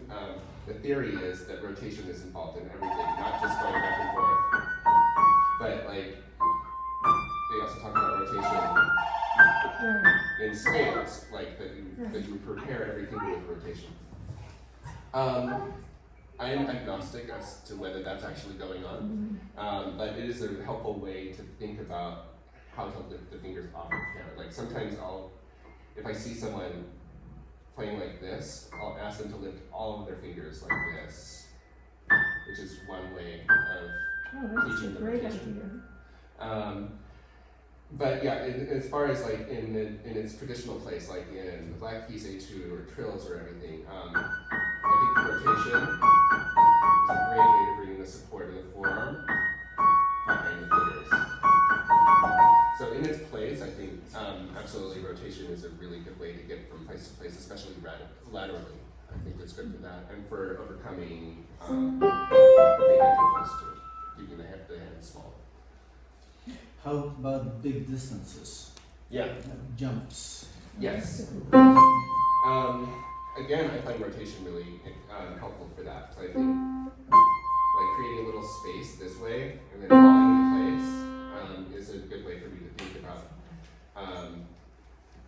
The theory is that rotation is involved in everything, not just going back and forth, but like they also talk about rotation Right. in scales, like that you prepare everything with rotation. I am agnostic as to whether that's actually going on, but it is a helpful way to think about how to lift the fingers off the piano. Like sometimes if I see someone playing like this, I'll ask them to lift all of their fingers like this, which is one way of Oh, that's a teaching the great rotation. idea. But yeah, as far as like in its traditional place, like in the Black Keys Etude or trills or everything, I think the rotation is a great way to bring the support of the forearm behind the fingers. So in its place, I think absolutely rotation is a really good way to get from place to place, especially laterally. I think it's good for that and for overcoming being too close to it, keeping the hand small. How about big distances? Yeah. Jumps. Yes. Again, I find rotation really helpful for that. So I think like creating a little space this way and then falling into place is a good way for me to think about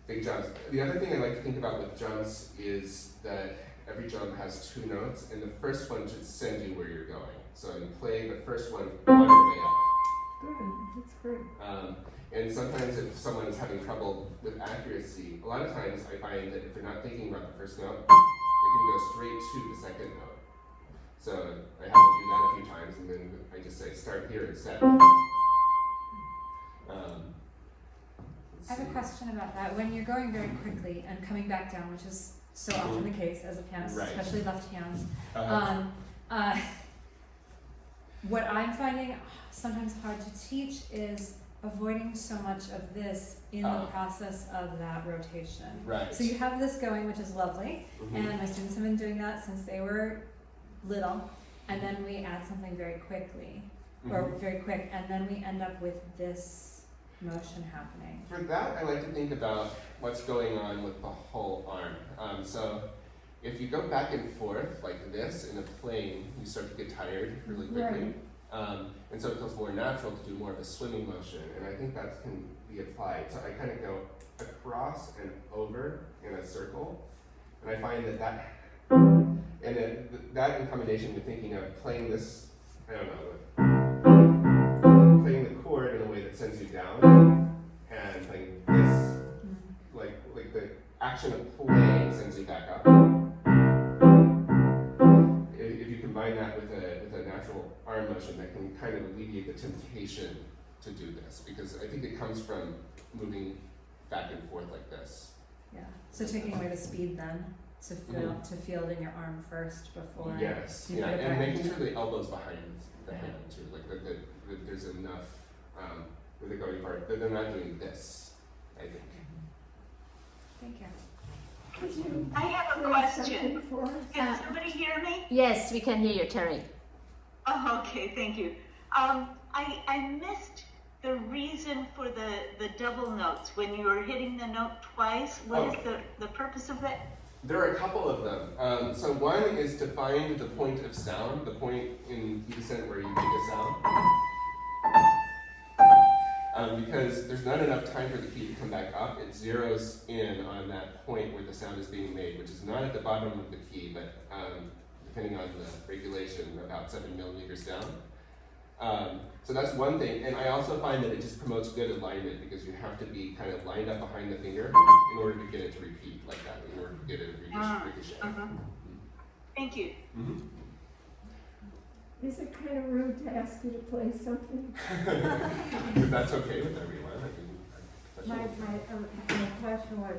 big jumps. The other thing I like to think about with jumps is that every jump has 2 notes, and the first one should send you where you're going. So you play the first one on your way up. Good, that's great. And sometimes if someone is having trouble with accuracy, a lot of times I find that if they're not thinking about the first note, they can go straight to the second note. So I have them do that a few times, and then I just say, start here instead. I have a question about that. When you're going very quickly and coming back down, which is so often the case as a pianist, Right. especially left hands, Uh-huh. what I'm finding sometimes hard to teach is avoiding so much of this in the process of that rotation. Right. So you have this going, which is lovely, Mhm. and my students have been doing that since they were little, and then we add something very quickly, or Mhm. very quick, and then we end up with this motion happening. For that, I like to think about what's going on with the whole arm. So if you go back and forth like this in a plane, you start to get tired really quickly. Right. And so it feels more natural to do more of a swimming motion, and I think that can be applied. So I kind of go across and over in a circle, and I find that that in combination with thinking of playing this, I don't know, playing the chord in a way that sends you down, and playing this, like the action of playing sends you back up. If you combine that with a natural arm motion, that can kind of alleviate the temptation to do this, because I think it comes from moving back and forth like this. Yeah. So taking away the speed then to field in your arm first before. Yes, you yeah, put it and back making in. sure the elbow's behind the hand too, like that there's enough with the going part, that they're not doing this, I think. I have a question. Can somebody hear me? Yes, we can hear you, Terry. Oh, okay, thank you. I missed the reason for the double notes when you were hitting the note twice. What is the purpose of that? There are a couple of them. So one is to find the point of sound, the point in key descent where you make a sound. Because there's not enough time for the key to come back up, it zeroes in on that point where the sound is being made, which is not at the bottom of the key, but depending on the regulation, about 7 millimeters down. So that's one thing, and I also find that it just promotes good alignment because you have to be kind of lined up behind the finger in order to get it to repeat like that, in order to get it to ricochet. Thank you. Mm-hmm. Is it kind of rude to ask you to play something? If that's okay with everyone, My question was,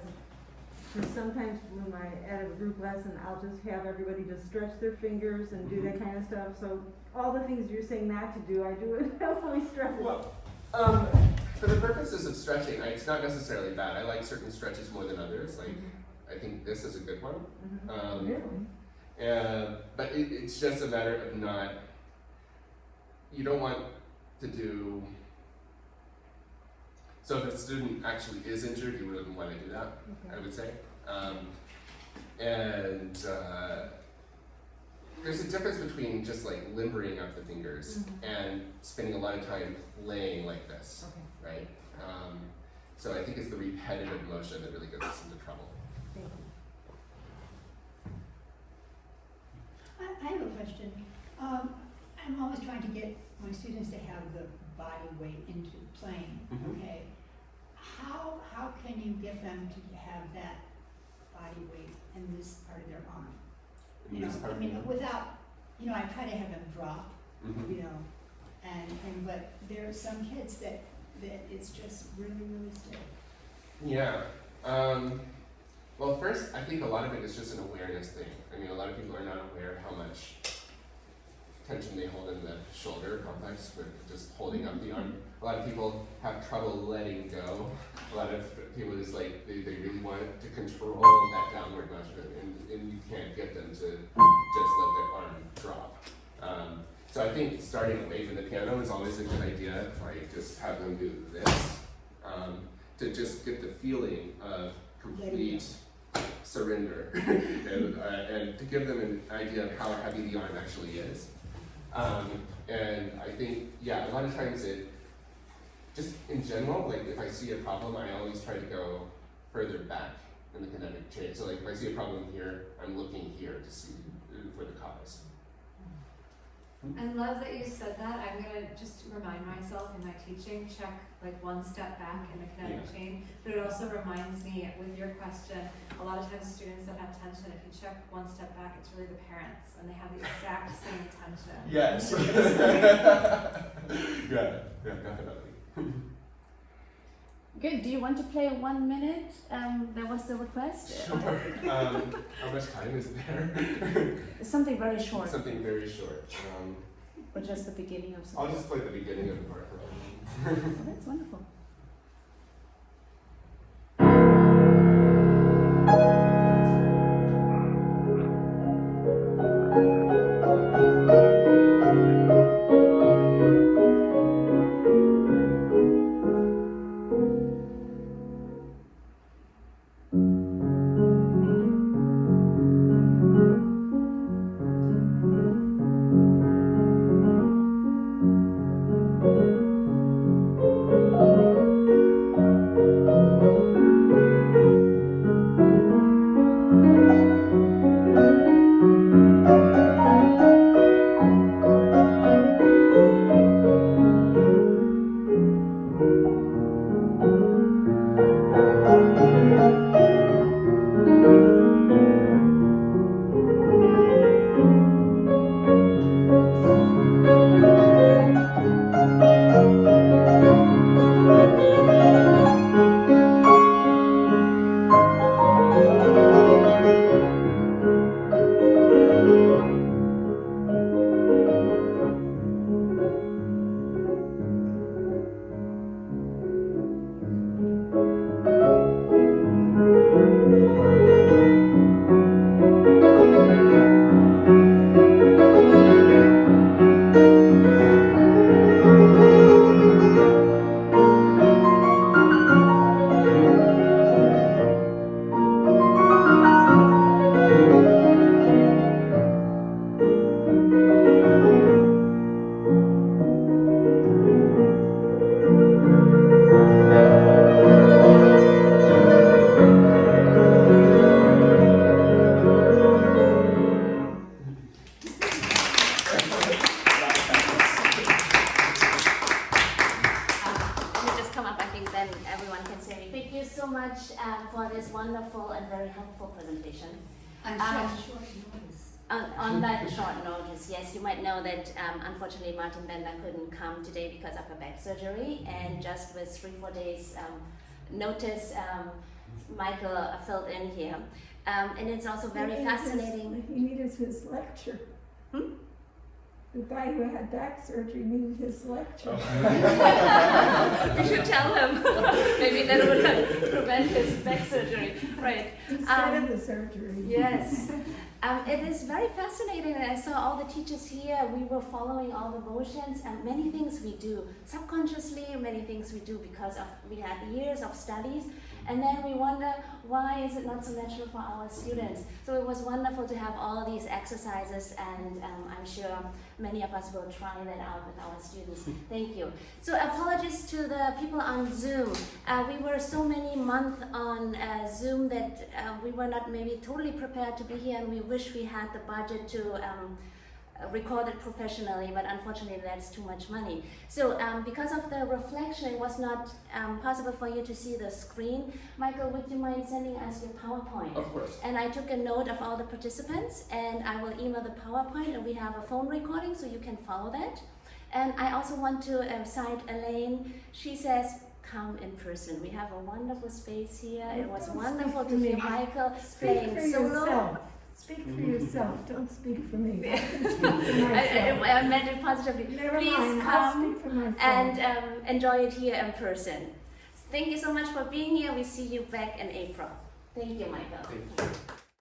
for sometimes when I at a group lesson, I'll just have everybody just stretch their fingers and do that kind of stuff. So all the things you're saying not to do, I do it. I only stretch. Well, for the purposes of stretching, it's not necessarily bad. I like certain stretches more than others. Like, I think this is a good one. Really? But it's just a matter of not. You don't want to do. So if a student actually is injured, you wouldn't want to do that. I would say. There's a difference between just like limbering up the fingers and spending a lot of time playing like this, right? So I think it's the repetitive motion that really gets us into trouble. I have a question. I'm always trying to get my students to have the body weight into playing, okay? How can you get them to have that body weight in this part of their arm? Without, I try to have them drop, but there are some kids that it's just really, really stiff. Yeah. Well, first, I think a lot of it is just an awareness thing. I mean, a lot of people are not aware of how much tension they hold in the shoulder complex with just holding up the arm. A lot of people have trouble letting go. A lot of people just like, they really want to control that downward motion, and you can't get them to just let their arm drop. So I think starting away from the piano is always a good idea. Like, just have them do this to just get the feeling of complete surrender and to give them an idea of how heavy the arm actually is. And I think, a lot of times just in general, like if I see a problem, I always try to go further back in the kinetic chain. So like if I see a problem here, I'm looking here to see for the cause. I love that you said that. I'm gonna just remind myself in my teaching, check like one step back in the kinetic chain. But it also reminds me with your question, a lot of times students that have tension, if you check one step back, it's really the parents and they have the exact same tension. Yes. yeah, definitely. Good. Do you want to play 1 minute? That was the request. Sure. How much time is there? Something very short. Something very short. Or just the beginning of something. I'll just play the beginning of the part. Oh, that's wonderful. much for this wonderful and very helpful presentation. On such short notice. On that short notice, yes, you might know that unfortunately Martin Bender couldn't come today because of a back surgery, and just with 3-4 days notice, Michael filled in here. And it's also very fascinating. He needed his lecture. The guy who had back surgery needed his lecture. We should tell him. Maybe that would prevent his back surgery. Right. Instead of the surgery. Yes. It is very fascinating, and I saw all the teachers here. We were following all the motions, and many things we do subconsciously, many things we do because we had years of studies, and then we wonder why is it not so natural for our students. So it was wonderful to have all these exercises, and I'm sure many of us will try that out with our students. Thank you. So apologies to the people on Zoom. We were so many months on Zoom that we were not maybe totally prepared to be here, and we wish we had the budget to record it professionally, but unfortunately that's too much money. So because of the reflection, it was not possible for you to see the screen. Michael, would you mind sending us your PowerPoint? Of course. And I took a note of all the participants, and I will email the PowerPoint, and we have a phone recording so you can follow that. And I also want to cite Elaine. She says, come in person. We have a wonderful space here. It was wonderful to hear Michael playing solo. Speak for yourself. Don't speak for me. I can speak for myself. I meant it positively. Never Please mind. I'll come speak for myself. and enjoy it here in person. Thank you so much for being here. We see you back in April. Thank you, Michael. Thank you.